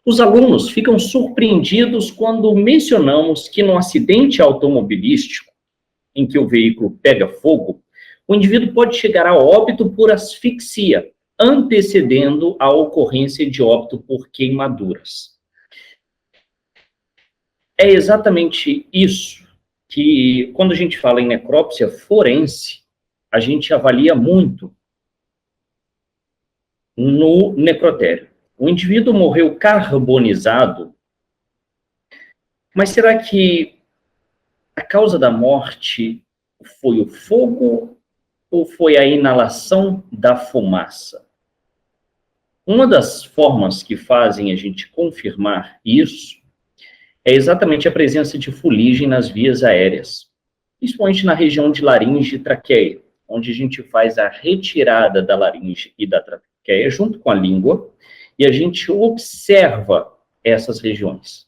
Os alunos ficam surpreendidos quando mencionamos que no acidente automobilístico, em que o veículo pega fogo, o indivíduo pode chegar a óbito por asfixia, antecedendo a ocorrência de óbito por queimaduras. É exatamente isso que, quando a gente fala em necrópsia forense, a gente avalia muito no necrotério. O indivíduo morreu carbonizado, mas será que a causa da morte foi o fogo ou foi a inalação da fumaça? Uma das formas que fazem a gente confirmar isso é exatamente a presença de fuligem nas vias aéreas, principalmente na região de laringe e traqueia, onde a gente faz a retirada da laringe e da traqueia junto com a língua, e a gente observa essas regiões.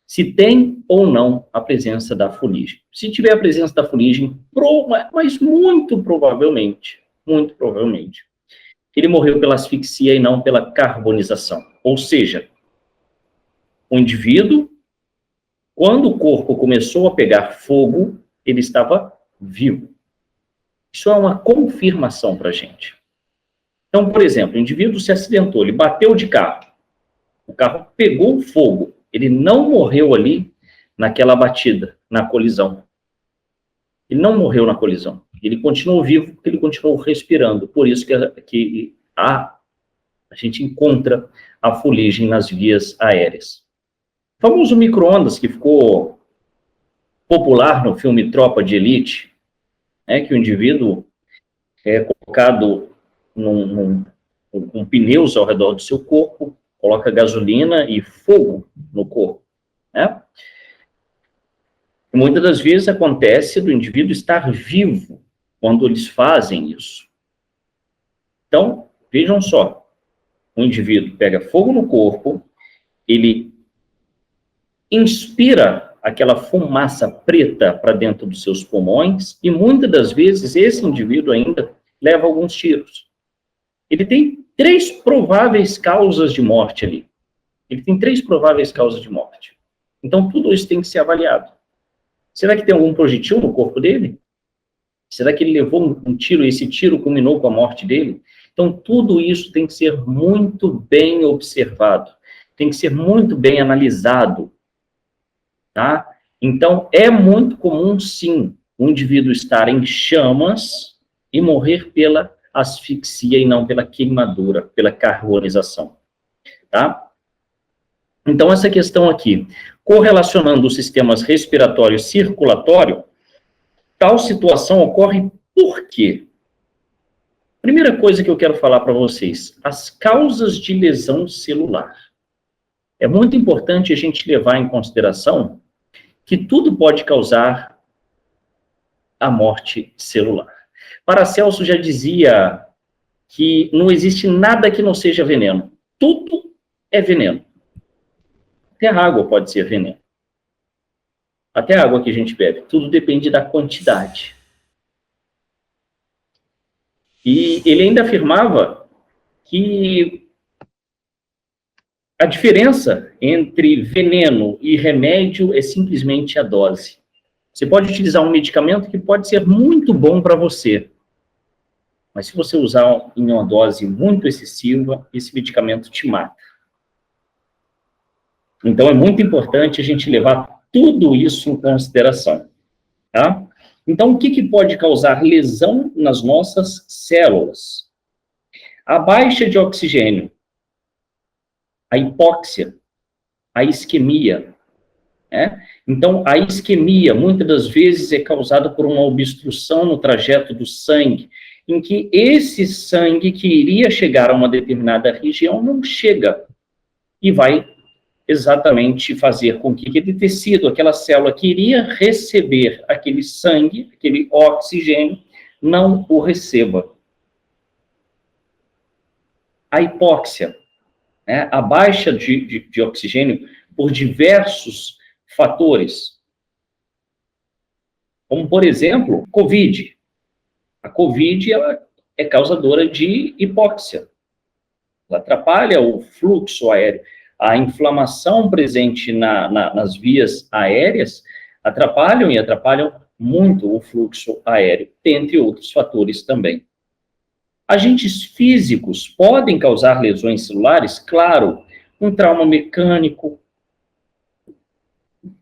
Se tem ou não a presença da fuligem. Se tiver a presença da fuligem, mas muito provavelmente, ele morreu pela asfixia e não pela carbonização. Ou seja, o indivíduo, quando o corpo começou a pegar fogo, ele estava vivo. Isso é uma confirmação para a gente. Então, por exemplo, o indivíduo se acidentou, ele bateu de carro, o carro pegou fogo, ele não morreu ali naquela batida, na colisão. Ele não morreu na colisão. Ele continuou vivo porque ele continuou respirando. Por isso que a gente encontra a fuligem nas vias aéreas. O famoso micro-ondas, que ficou popular no filme Tropa de Elite, que o indivíduo é colocado com pneus ao redor do seu corpo, coloca gasolina e fogo no corpo, né? Muitas das vezes acontece do indivíduo estar vivo quando eles fazem isso. Então, vejam só, o indivíduo pega fogo no corpo, ele inspira aquela fumaça preta para dentro dos seus pulmões e muitas das vezes esse indivíduo ainda leva alguns tiros. Ele tem 3 prováveis causas de morte ali. Então, tudo isso tem que ser avaliado. Será que tem algum projetil no corpo dele? Será que ele levou um tiro e esse tiro culminou com a morte dele? Então, tudo isso tem que ser muito bem observado, tem que ser muito bem analisado, tá? Então, é muito comum, sim, o indivíduo estar em chamas e morrer pela asfixia e não pela queimadura, pela carbonização, tá? Então, essa questão aqui, correlacionando os sistemas respiratório e circulatório, tal situação ocorre por quê? Primeira coisa que eu quero falar para vocês, as causas de lesão celular. É muito importante a gente levar em consideração que tudo pode causar a morte celular. Paracelso já dizia que não existe nada que não seja veneno. Tudo é veneno. Até a água pode ser veneno. Até a água que a gente bebe. Tudo depende da quantidade. E ele ainda afirmava que a diferença entre veneno e remédio é simplesmente a dose. Você pode utilizar um medicamento que pode ser muito bom para você, mas se você usar em uma dose muito excessiva, esse medicamento te mata. Então, é muito importante a gente levar tudo isso em consideração, tá? Então, o que pode causar lesão nas nossas células? A baixa de oxigênio, a hipóxia, a isquemia, né? Então, a isquemia, muitas das vezes, é causada por uma obstrução no trajeto do sangue, em que esse sangue que iria chegar a uma determinada região não chega e vai exatamente fazer com que aquele tecido, aquela célula que iria receber aquele sangue, aquele oxigênio, não o receba. A hipóxia, né, a baixa de oxigênio por diversos fatores, como, por exemplo, COVID. A COVID ela é causadora de hipóxia. Ela atrapalha o fluxo aéreo. a inflamação presente nas vias aéreas atrapalham muito o fluxo aéreo, dentre outros fatores também. Agentes físicos podem causar lesões celulares? Claro, um trauma mecânico,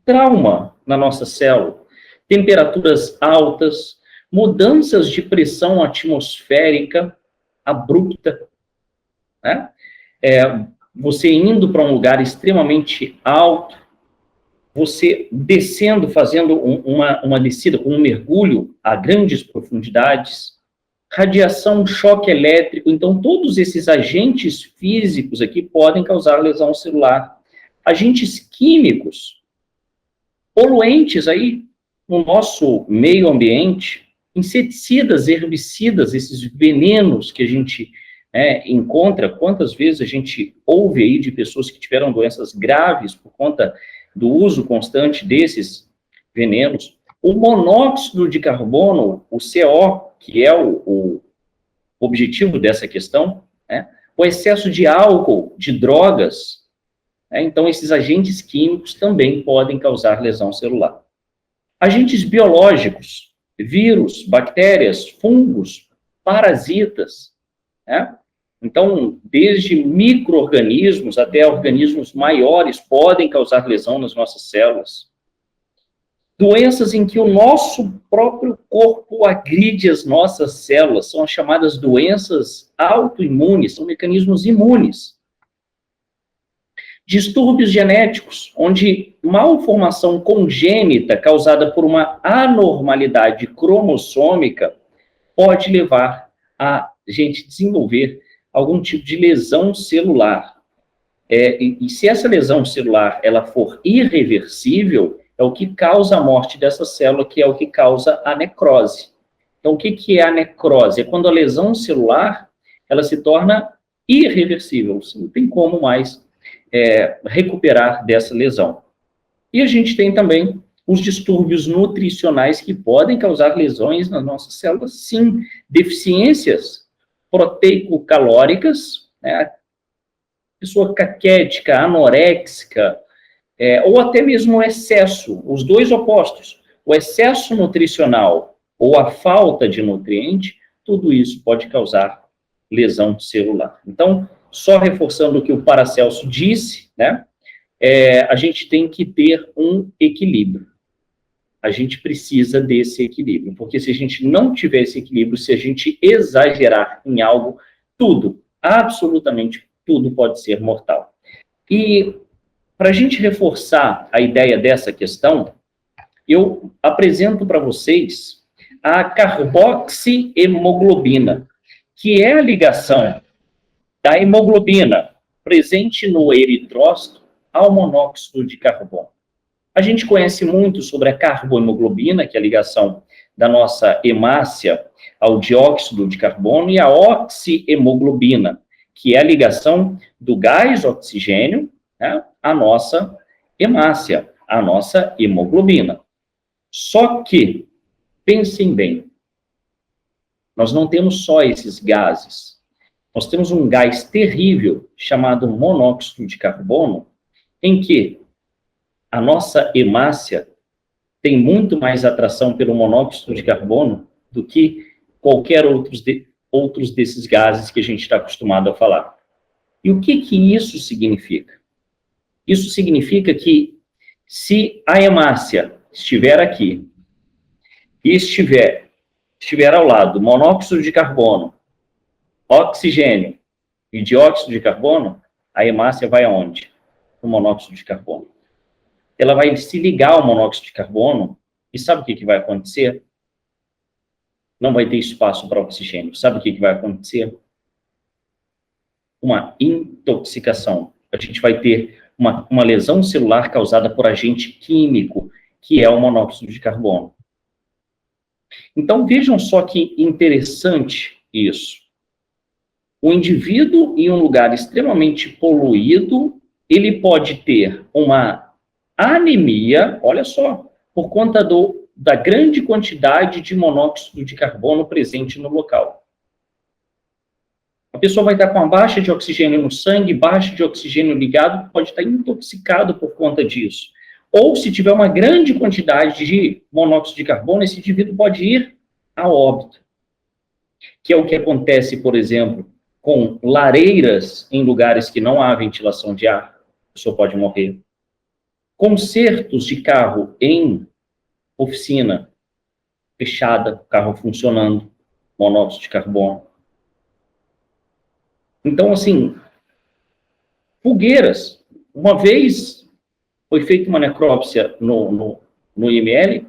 trauma na nossa célula, temperaturas altas, mudanças de pressão atmosférica abrupta, né? Você indo para um lugar extremamente alto, você descendo, fazendo uma descida, um mergulho a grandes profundidades, radiação, choque elétrico. Então, todos esses agentes físicos aqui podem causar lesão celular. Agentes químicos, poluentes aí no nosso meio ambiente, inseticidas, herbicidas, esses venenos que a gente encontra. Quantas vezes a gente ouve aí de pessoas que tiveram doenças graves por conta do uso constante desses venenos. O monóxido de carbono, o CO, que é o objetivo dessa questão, né? O excesso de álcool, de drogas, né? Então, esses agentes químicos também podem causar lesão celular. Agentes biológicos, vírus, bactérias, fungos, parasitas, né? Então, desde micro-organismos até organismos maiores podem causar lesão nas nossas células. Doenças em que o nosso próprio corpo agride as nossas células são as chamadas doenças autoimunes, são mecanismos imunes. Distúrbios genéticos, onde malformação congênita causada por uma anormalidade cromossômica pode levar a gente desenvolver algum tipo de lesão celular. E se essa lesão celular ela for irreversível, é o que causa a morte dessa célula, que é o que causa a necrose. Então, o que é a necrose? É quando a lesão celular ela se torna irreversível, você não tem como mais recuperar dessa lesão. E a gente tem também os distúrbios nutricionais que podem causar lesões nas nossas células, sim, deficiências proteico-calóricas, né? Pessoa caquética, anoréxica, ou até mesmo o excesso, os dois opostos, o excesso nutricional ou a falta de nutriente, tudo isso pode causar lesão celular. Então, só reforçando o que o Paracelso disse, né, a gente tem que ter um equilíbrio. A gente precisa desse equilíbrio, porque se a gente não tiver esse equilíbrio, se a gente exagerar em algo, tudo, absolutamente tudo pode ser mortal. E para a gente reforçar a ideia dessa questão, eu apresento para vocês a carboxihemoglobina, que é a ligação da hemoglobina presente no eritrócito ao monóxido de carbono. A gente conhece muito sobre a carbohemoglobina, que é a ligação da nossa hemácia ao dióxido de carbono, e a oxihemoglobina, que é a ligação do gás oxigênio, né, à nossa hemácia, à nossa hemoglobina. Só que, pensem bem, nós não temos só esses gases. Nós temos um gás terrível chamado monóxido de carbono, em que a nossa hemácia tem muito mais atração pelo monóxido de carbono do que qualquer outros desses gases que a gente está acostumado a falar. E o que isso significa? Isso significa que se a hemácia estiver aqui e estiver ao lado monóxido de carbono, oxigênio e dióxido de carbono, a hemácia vai aonde? O monóxido de carbono. Ela vai se ligar ao monóxido de carbono e sabe o que vai acontecer? Não vai ter espaço para oxigênio. Sabe o que vai acontecer? Uma intoxicação. A gente vai ter uma lesão celular causada por agente químico, que é o monóxido de carbono. Então, vejam só que interessante isso. O indivíduo em um lugar extremamente poluído, ele pode ter uma anemia, olha só, por conta da grande quantidade de monóxido de carbono presente no local. pessoa vai estar com uma baixa de oxigênio no sangue, baixa de oxigênio ligado, pode estar intoxicado por conta disso. Ou, se tiver uma grande quantidade de monóxido de carbono, esse indivíduo pode ir a óbito. Que é o que acontece, por exemplo, com lareiras em lugares que não há ventilação de ar, a pessoa pode morrer. Consertos de carro em oficina fechada, carro funcionando, monóxido de carbono. Então, assim, fogueiras. Uma vez foi feita uma necrópsia no IML,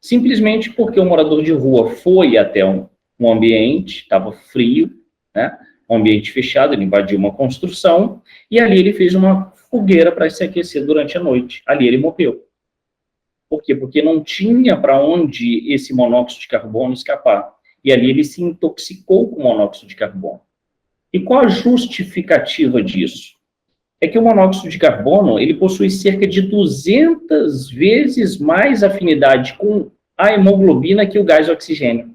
simplesmente porque o morador de rua foi até um ambiente, estava frio, né? Um ambiente fechado, ele invadiu uma construção, e ali ele fez uma fogueira para se aquecer durante a noite. Ali ele morreu. Por quê? Porque não tinha para onde esse monóxido de carbono escapar. E ali ele se intoxicou com monóxido de carbono. E qual a justificativa disso? É que o monóxido de carbono, ele possui cerca de 200 vezes mais afinidade com a hemoglobina que o gás oxigênio.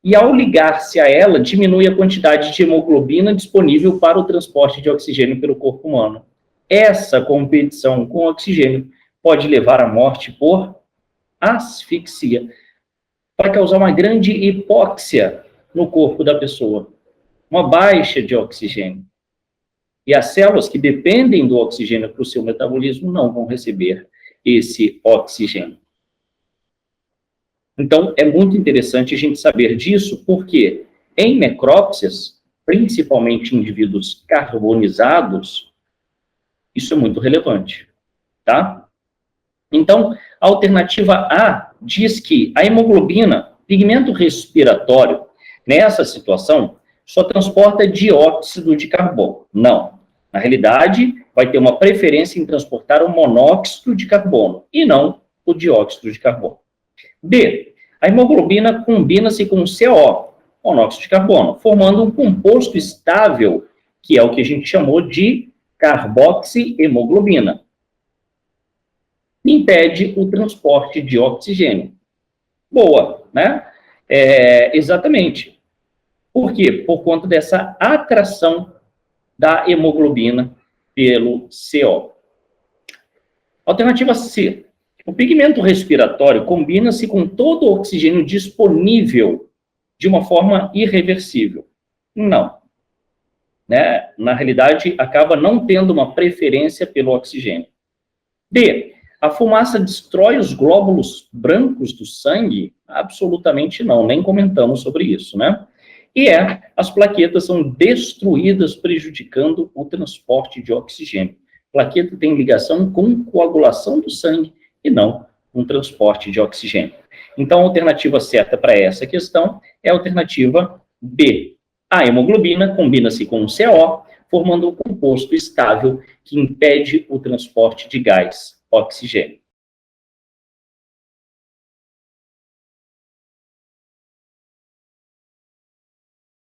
E ao ligar-se a ela, diminui a quantidade de hemoglobina disponível para o transporte de oxigênio pelo corpo humano. Essa competição com o oxigênio pode levar à morte por asfixia. Vai causar uma grande hipóxia no corpo da pessoa, uma baixa de oxigênio. E as células que dependem do oxigênio para o seu metabolismo não vão receber esse oxigênio. Então, é muito interessante a gente saber disso, porque em necrópsias, principalmente em indivíduos carbonizados, isso é muito relevante, tá? Então, a alternativa A diz que a hemoglobina, pigmento respiratório, nessa situação, só transporta dióxido de carbono. Não. Na realidade, vai ter uma preferência em transportar o monóxido de carbono e não o dióxido de carbono. B. A hemoglobina combina-se com o CO, monóxido de carbono, formando um composto estável, que é o que a gente chamou de carboxihemoglobina. Impede o transporte de oxigênio. Boa, né? Exatamente. Por quê? Por conta dessa atração da hemoglobina pelo CO. Alternativa C. O pigmento respiratório combina-se com todo o oxigênio disponível de uma forma irreversível. Não. Né? Na realidade, acaba não tendo uma preferência pelo oxigênio. D. A fumaça destrói os glóbulos brancos do sangue? Absolutamente não, nem comentamos sobre isso, né? E as plaquetas são destruídas, prejudicando o transporte de oxigênio. Plaqueta tem ligação com coagulação do sangue e não com transporte de oxigênio. Então, a alternativa certa para essa questão é a alternativa B. A hemoglobina combina-se com o CO, formando um composto estável que impede o transporte de gás oxigênio.